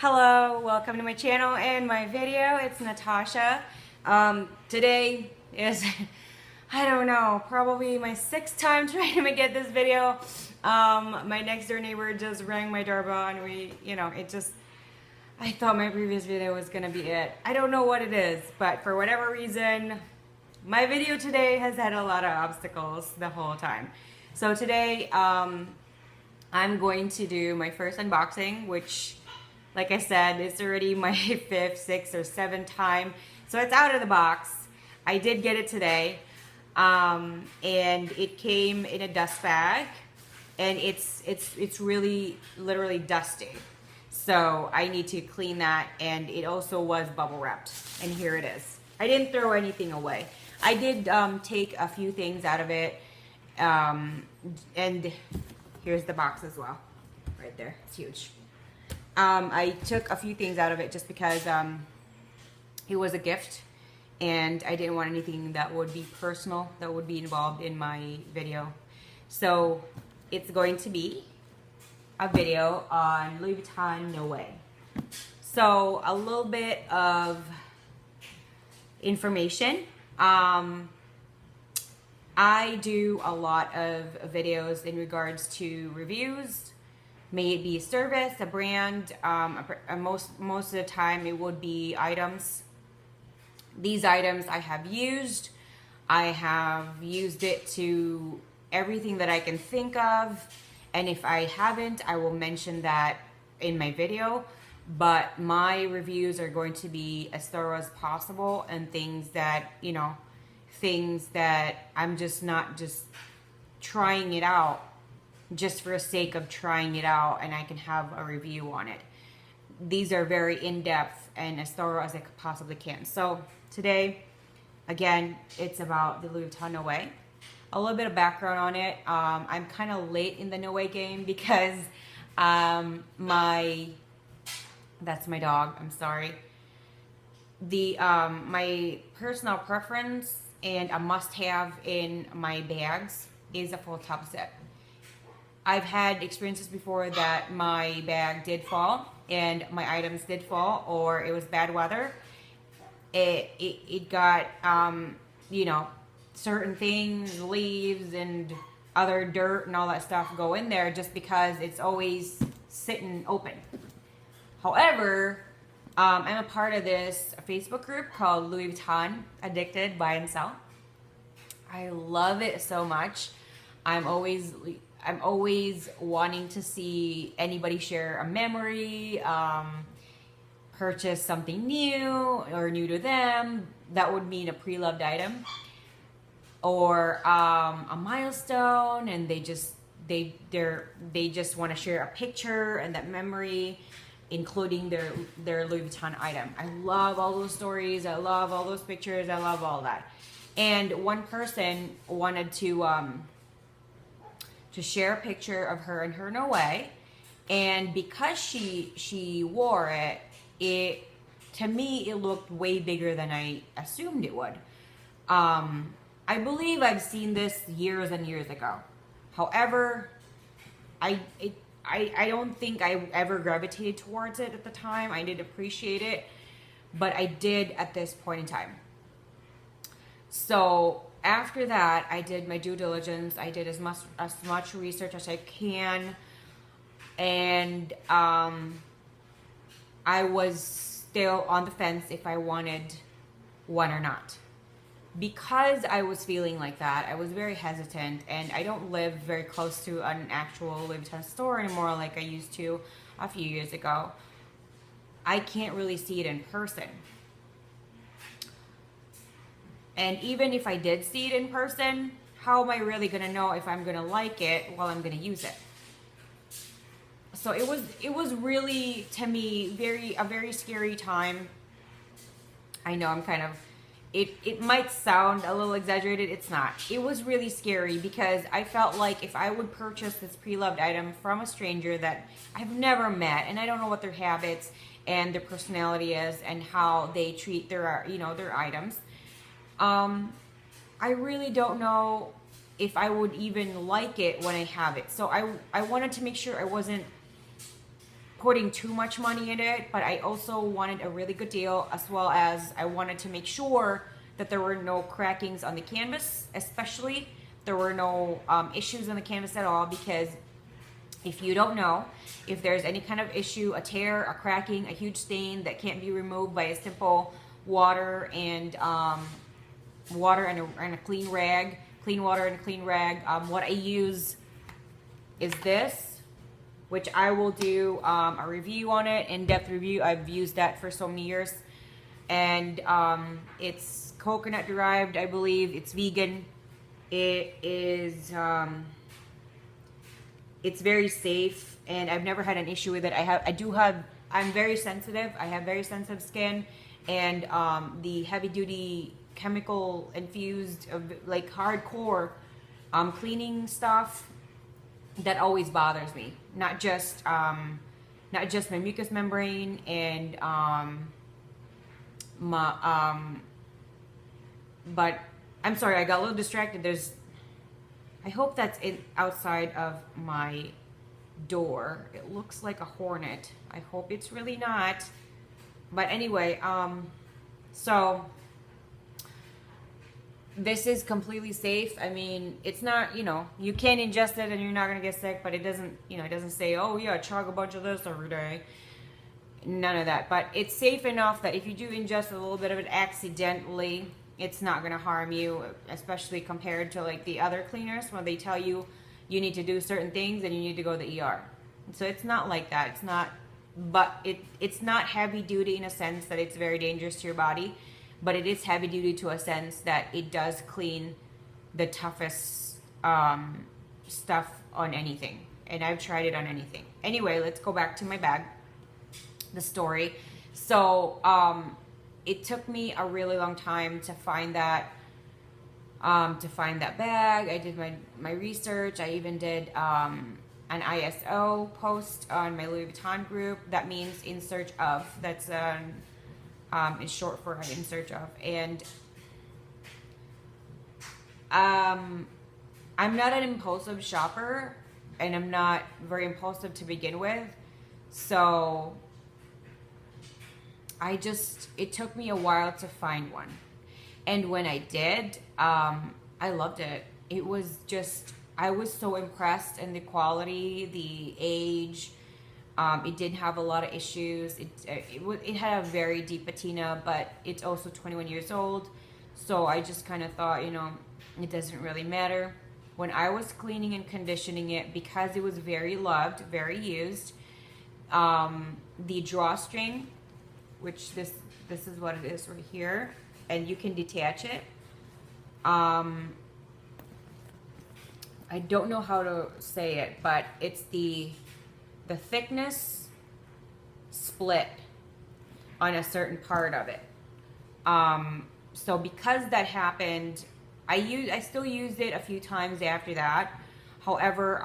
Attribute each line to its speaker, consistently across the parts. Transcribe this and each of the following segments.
Speaker 1: Hello, welcome to my channel and my video. It's Natasha. Today is, I don't know, probably my 6th time trying to get this video. My next door neighbor just rang my doorbell and I thought my previous video was gonna be it. I don't know what it is, but for whatever reason, my video today has had a lot of obstacles the whole time. So today, I'm going to do my first unboxing, which, like I said, it's already my 5th, 6th, or 7th time. So it's out of the box. I did get it today. And it came in a dust bag. And it's really, literally dusty. So I need to clean that. And it also was bubble wrapped. And here it is. I didn't throw anything away. I did take a few things out of it. And here's the box as well. Right there. It's huge. I took a few things out of it just because it was a gift and I didn't want anything that would be personal, that would be involved in my video. So it's going to be a video on Louis Vuitton NOE. So a little bit of information. I do a lot of videos in regards to reviews. May it be a service, a brand, most of the time it would be items. These items I have used. I have used it to everything that I can think of. And if I haven't, I will mention that in my video. But my reviews are going to be as thorough as possible and things that, things that I'm just not just trying it out just for the sake of trying it out and I can have a review on it. These are very in-depth and as thorough as I possibly can. So today, again, it's about the Louis Vuitton NOE. A little bit of background on it. I'm kind of late in the NOE game because that's my dog, I'm sorry. My personal preference and a must-have in my bags is a full top zip. I've had experiences before that my bag did fall and my items did fall, or it was bad weather. It got, certain things, leaves and other dirt and all that stuff go in there just because it's always sitting open. However, I'm a part of this Facebook group called Louis Vuitton Addicted Buy and Sell. I love it so much. I'm always wanting to see anybody share a memory, purchase something new or new to them. That would mean a pre-loved item or a milestone, and they just want to share a picture and that memory, including their Louis Vuitton item. I love all those stories. I love all those pictures. I love all that. And one person wanted to share a picture of her and her NOE, and because she wore it, to me it looked way bigger than I assumed it would. I believe I've seen this years and years ago. However, I don't think I ever gravitated towards it at the time. I did appreciate it, but I did at this point in time. So after that, I did my due diligence. I did as much research as I can, and I was still on the fence if I wanted one or not. Because I was feeling like that, I was very hesitant, and I don't live very close to an actual Louis Vuitton store anymore like I used to a few years ago. I can't really see it in person. And even if I did see it in person, how am I really going to know if I'm going to like it while I'm going to use it? So it was really, to me, a very scary time. I know I'm kind of, it might sound a little exaggerated. It's not. It was really scary because I felt like if I would purchase this pre-loved item from a stranger that I've never met, and I don't know what their habits and their personality is and how they treat their items, I really don't know if I would even like it when I have it. So I wanted to make sure I wasn't putting too much money in it, but I also wanted a really good deal, as well as I wanted to make sure that there were no crackings on the canvas, especially there were no issues on the canvas at all, because if you don't know, if there's any kind of issue, a tear, a cracking, a huge stain that can't be removed by a simple water and a clean rag, clean water and a clean rag, what I use is this, which I will do a review on it, in-depth review. I've used that for so many years, and it's coconut derived, I believe. It's vegan. It is it's very safe, and I've never had an issue with it. I'm very sensitive. I have very sensitive skin, and the heavy duty chemical infused, like hardcore cleaning stuff, that always bothers me. Not just my mucous membrane and but I'm sorry, I got a little distracted. I hope that's outside of my door. It looks like a hornet. I hope it's really not. But anyway, so this is completely safe. I mean, it's not, you can ingest it and you're not going to get sick, but it doesn't, it doesn't say, oh yeah, chug a bunch of this every day. None of that. But it's safe enough that if you do ingest a little bit of it accidentally, it's not going to harm you, especially compared to like the other cleaners when they tell you you need to do certain things and you need to go to the ER. So it's not like that. It's not, but it's not heavy duty in a sense that it's very dangerous to your body, but it is heavy duty to a sense that it does clean the toughest stuff on anything. And I've tried it on anything. Anyway, let's go back to my bag, the story. So, it took me a really long time to find that bag. I did my research. I even did an ISO post on my Louis Vuitton group. That means in search of. That's is short for in search of. And I'm not an impulsive shopper, and I'm not very impulsive to begin with. So it took me a while to find one. And when I did, I loved it. It was just, I was so impressed in the quality, the age. It didn't have a lot of issues. It had a very deep patina, but it's also 21 years old. So I just kind of thought, it doesn't really matter. When I was cleaning and conditioning it, because it was very loved, very used, the drawstring, which this is what it is right here, and you can detach it. I don't know how to say it, but it's the thickness split on a certain part of it. So because that happened, I still used it a few times after that. However,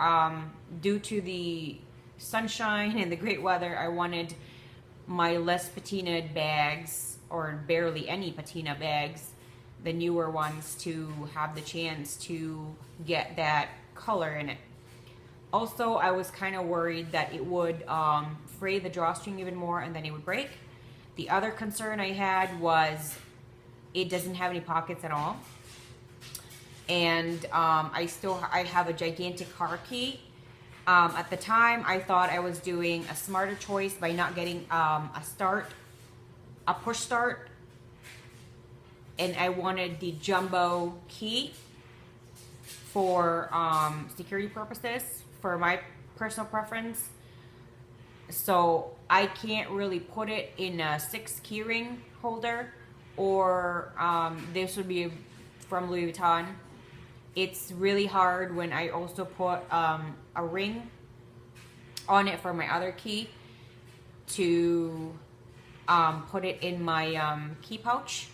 Speaker 1: due to the sunshine and the great weather, I wanted my less patinaed bags, or barely any patina bags, the newer ones, to have the chance to get that color in it. Also, I was kind of worried that it would fray the drawstring even more and then it would break. The other concern I had was it doesn't have any pockets at all. And I have a gigantic car key. At the time, I thought I was doing a smarter choice by not getting a push start, and I wanted the jumbo key for security purposes, for my personal preference. So I can't really put it in a 6 keyring holder, or this would be from Louis Vuitton. It's really hard when I also put a ring on it for my other key to put it in my key pouch.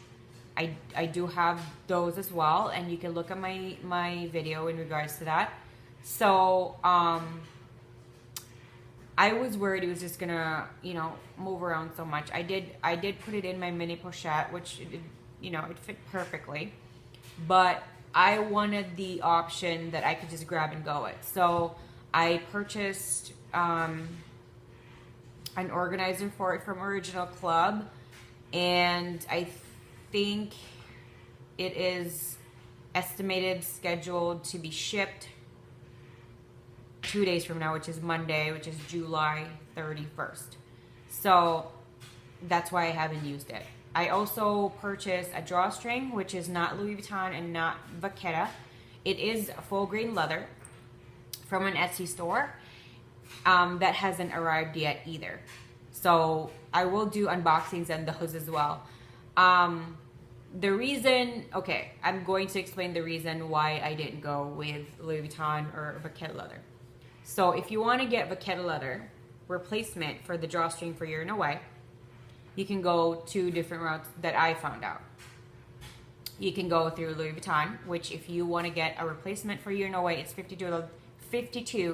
Speaker 1: I do have those as well, and you can look at my video in regards to that. So I was worried it was just gonna move around so much. I did put it in my mini pochette, which it fit perfectly, but I wanted the option that I could just grab and go it. So I purchased an organizer for it from Original Club, and I think it is estimated scheduled to be shipped 2 days from now, which is Monday, which is July 31st. So that's why I haven't used it. I also purchased a drawstring, which is not Louis Vuitton and not vachetta. It is full grain leather from an Etsy store that hasn't arrived yet either. So I will do unboxings on those as well. The reason, okay, I'm going to explain the reason why I didn't go with Louis Vuitton or vachetta leather. So if you want to get vachetta leather replacement for the drawstring for your NOE, you can go 2 different routes that I found out. You can go through Louis Vuitton, which if you want to get a replacement for your NOE, it's $52,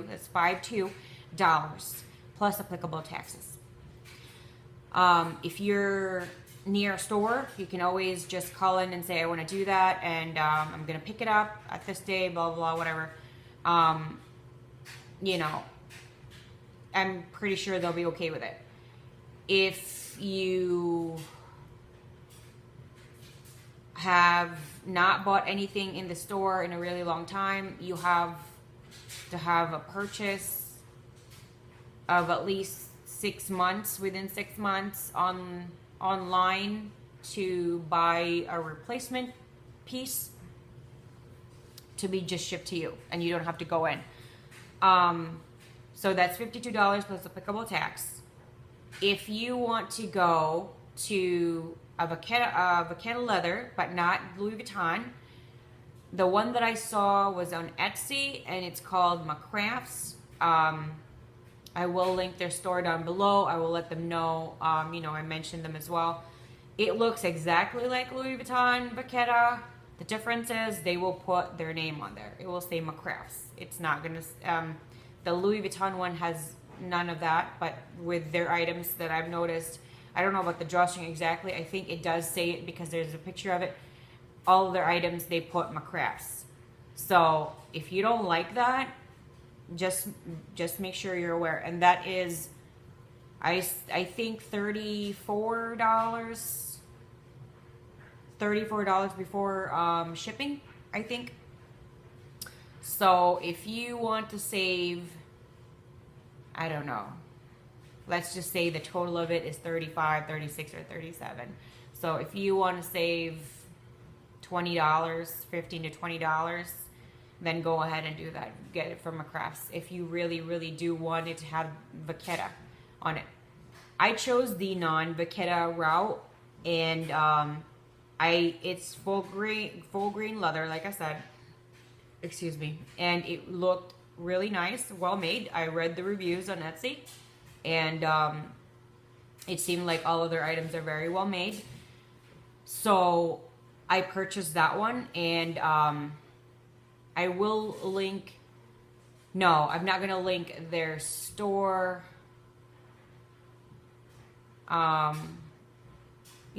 Speaker 1: that's $52 plus applicable taxes. If you're near a store, you can always just call in and say, I want to do that, and I'm going to pick it up at this day, blah, blah, blah, whatever. You know, I'm pretty sure they'll be okay with it. If you have not bought anything in the store in a really long time, you have to have a purchase of at least 6 months, within 6 months online to buy a replacement piece to be just shipped to you, and you don't have to go in. So that's $52 plus applicable tax. If you want to go to a vachetta leather, but not Louis Vuitton, the one that I saw was on Etsy, and it's called Mcraftleather. I will link their store down below. I will let them know, you know, I mentioned them as well. It looks exactly like Louis Vuitton vachetta. The difference is they will put their name on there. It will say Mcraftleather. It's not going to, the Louis Vuitton one has none of that, but with their items that I've noticed, I don't know about the drawstring exactly. I think it does say it because there's a picture of it. All of their items, they put Mcraftleather. So if you don't like that, just make sure you're aware. And that is, I think $34 before shipping, I think. So if you want to save, I don't know, let's just say the total of it is 35, 36, or 37. So if you want to save $20, $15 to $20, then go ahead and do that. Get it from Mcraftleather if you really, really do want it to have vachetta on it. I chose the non-vachetta route, and it's full grain leather, like I said. Excuse me. And it looked really nice, well made. I read the reviews on Etsy, and it seemed like all of their items are very well made. So I purchased that one, and I will link, no, I'm not going to link their store. You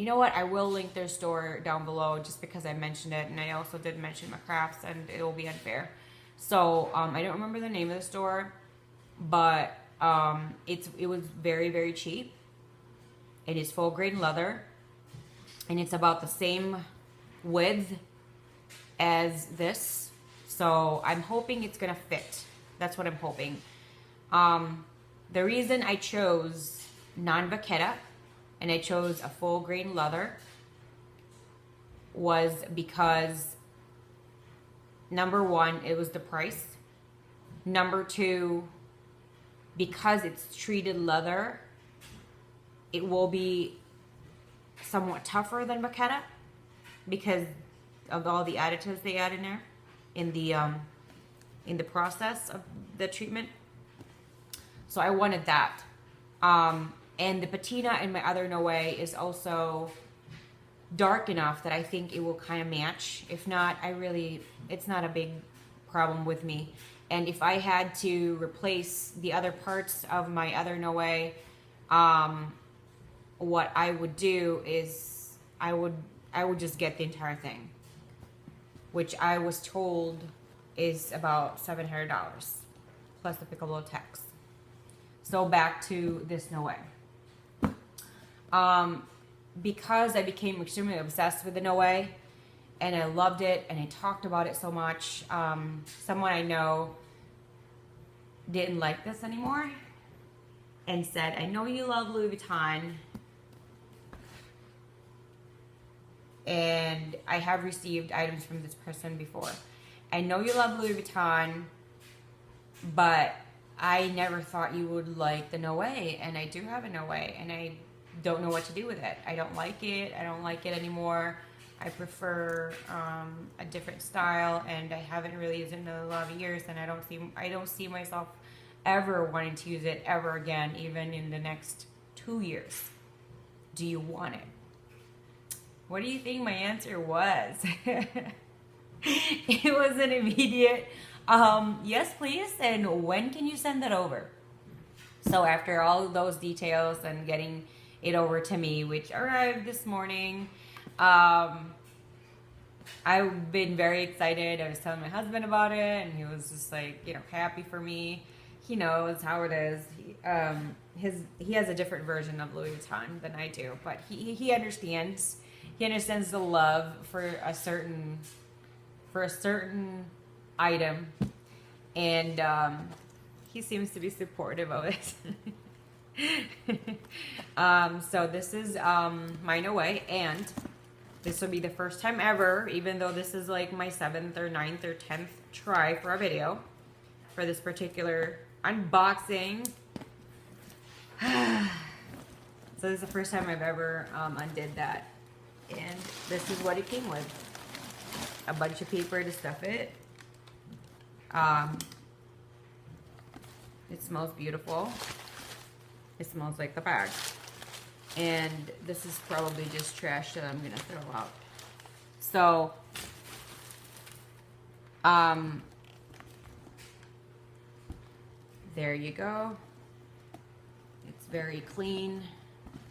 Speaker 1: know what? I will link their store down below just because I mentioned it, and I also did mention Mcraftleather, and it will be unfair. So I don't remember the name of the store, but it was very, very cheap. It is full grain leather, and it's about the same width as this. So I'm hoping it's gonna fit. That's what I'm hoping. The reason I chose non-vachetta and I chose a full grain leather was because, number one, it was the price. Number two, because it's treated leather, it will be somewhat tougher than vachetta because of all the additives they add in there in the process of the treatment. So I wanted that. And the patina in my other NOE is also dark enough that I think it will kind of match. If not, it's not a big problem with me. And if I had to replace the other parts of my other NOE, what I would do is I would just get the entire thing, which I was told is about $700 plus the applicable tax. So back to this NOE. Because I became extremely obsessed with the NOE, and I loved it, and I talked about it so much, someone I know didn't like this anymore and said, I know you love Louis Vuitton, and I have received items from this person before. I know you love Louis Vuitton, but I never thought you would like the NOE, and I do have a NOE, and I don't know what to do with it. I don't like it. I don't like it anymore. I prefer a different style, and I haven't really used it in a lot of years, and I don't see myself ever wanting to use it ever again, even in the next 2 years. Do you want it? What do you think my answer was? It was an immediate, yes, please, and when can you send that over? So after all those details and getting it over to me, which arrived this morning, I've been very excited. I was telling my husband about it, and he was just like, you know, happy for me. He knows how it is. He has a different version of Louis Vuitton than I do, but he understands. He understands the love for a certain item, and he seems to be supportive of it. So this is my NOE, and this will be the first time ever, even though this is like my 7th or 9th or 10th try for a video for this particular unboxing. So this is the first time I've ever undid that, and this is what it came with: a bunch of paper to stuff it. It smells beautiful. It smells like the bag. And this is probably just trash that I'm gonna throw out. So, there you go. It's very clean.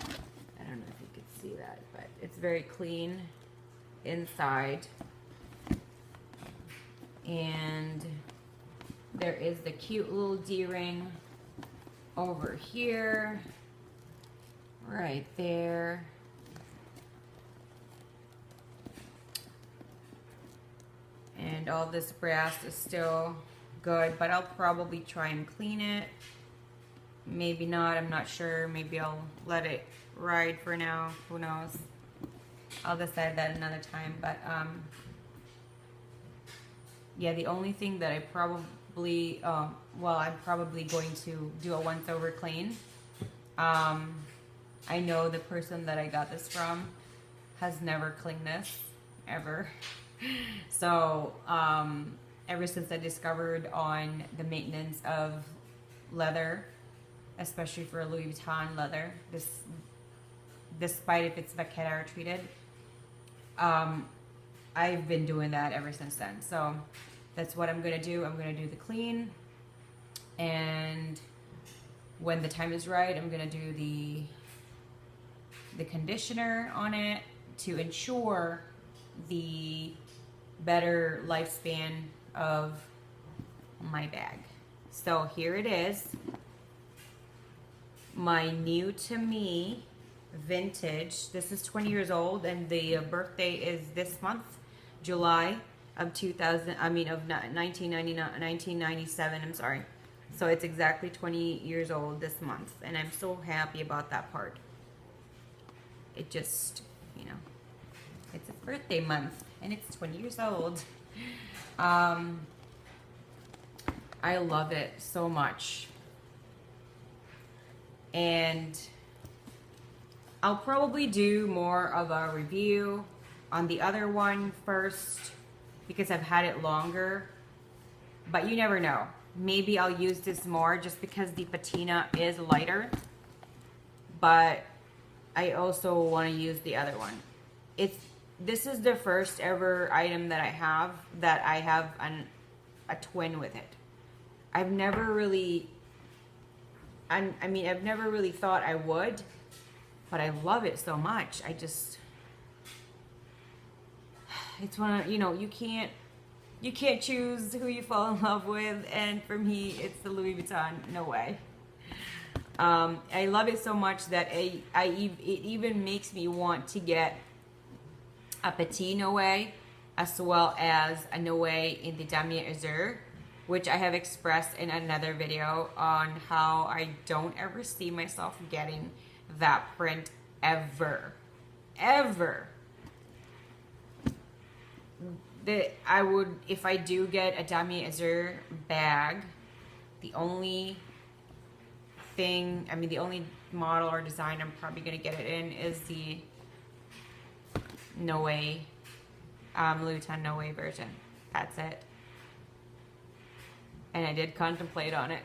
Speaker 1: I don't know if you can see that, but it's very clean inside. And there is the cute little D-ring over here, right there. And all this brass is still good, but I'll probably try and clean it. Maybe not, I'm not sure. Maybe I'll let it ride for now, who knows. I'll decide that another time, but yeah, the only thing that I probably, well, I'm probably going to do a once over clean. I know the person that I got this from has never cleaned this, ever. So, ever since I discovered on the maintenance of leather, especially for Louis Vuitton leather, despite if it's vachetta or treated, I've been doing that ever since then. So that's what I'm gonna do. I'm gonna do the clean, and when the time is right, I'm gonna do the conditioner on it to ensure the better lifespan of my bag. So here it is, my new to me vintage. This is 20 years old, and the birthday is this month, July of 1997, I'm sorry. So it's exactly 20 years old this month, and I'm so happy about that part. It just, you know, it's a birthday month, and it's 20 years old. I love it so much. And I'll probably do more of a review on the other one first, because I've had it longer, but you never know. Maybe I'll use this more just because the patina is lighter, but I also want to use the other one. This is the first ever item that I have a twin with it. I've never really, I've never really thought I would, but I love it so much. It's one of, you know, you can't choose who you fall in love with, and for me, it's the Louis Vuitton NOE. I love it so much that it even makes me want to get a Petit Noe as well as a Noe in the Damier Azur, which I have expressed in another video on how I don't ever see myself getting that print ever. Ever. I would, if I do get a Damier Azur bag, the only thing, I mean the only model or design I'm probably going to get it in is the Noe, Louis Vuitton NOE version. That's it. And I did contemplate on it.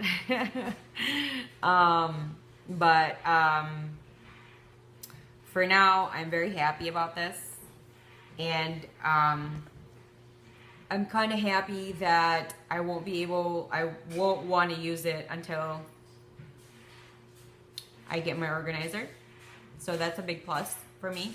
Speaker 1: But for now, I'm very happy about this. And I'm kind of happy that I won't want to use it until I get my organizer. So that's a big plus for me.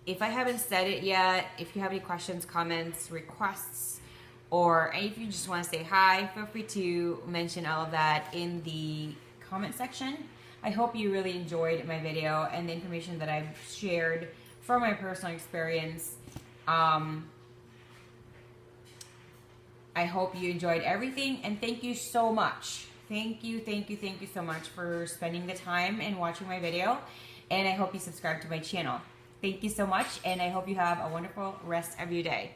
Speaker 1: If I haven't said it yet, if you have any questions, comments, requests, or if you just want to say hi, feel free to mention all of that in the comment section. I hope you really enjoyed my video and the information that I've shared from my personal experience. I hope you enjoyed everything, and thank you so much. Thank you so much for spending the time and watching my video, and I hope you subscribe to my channel. Thank you so much, and I hope you have a wonderful rest of your day.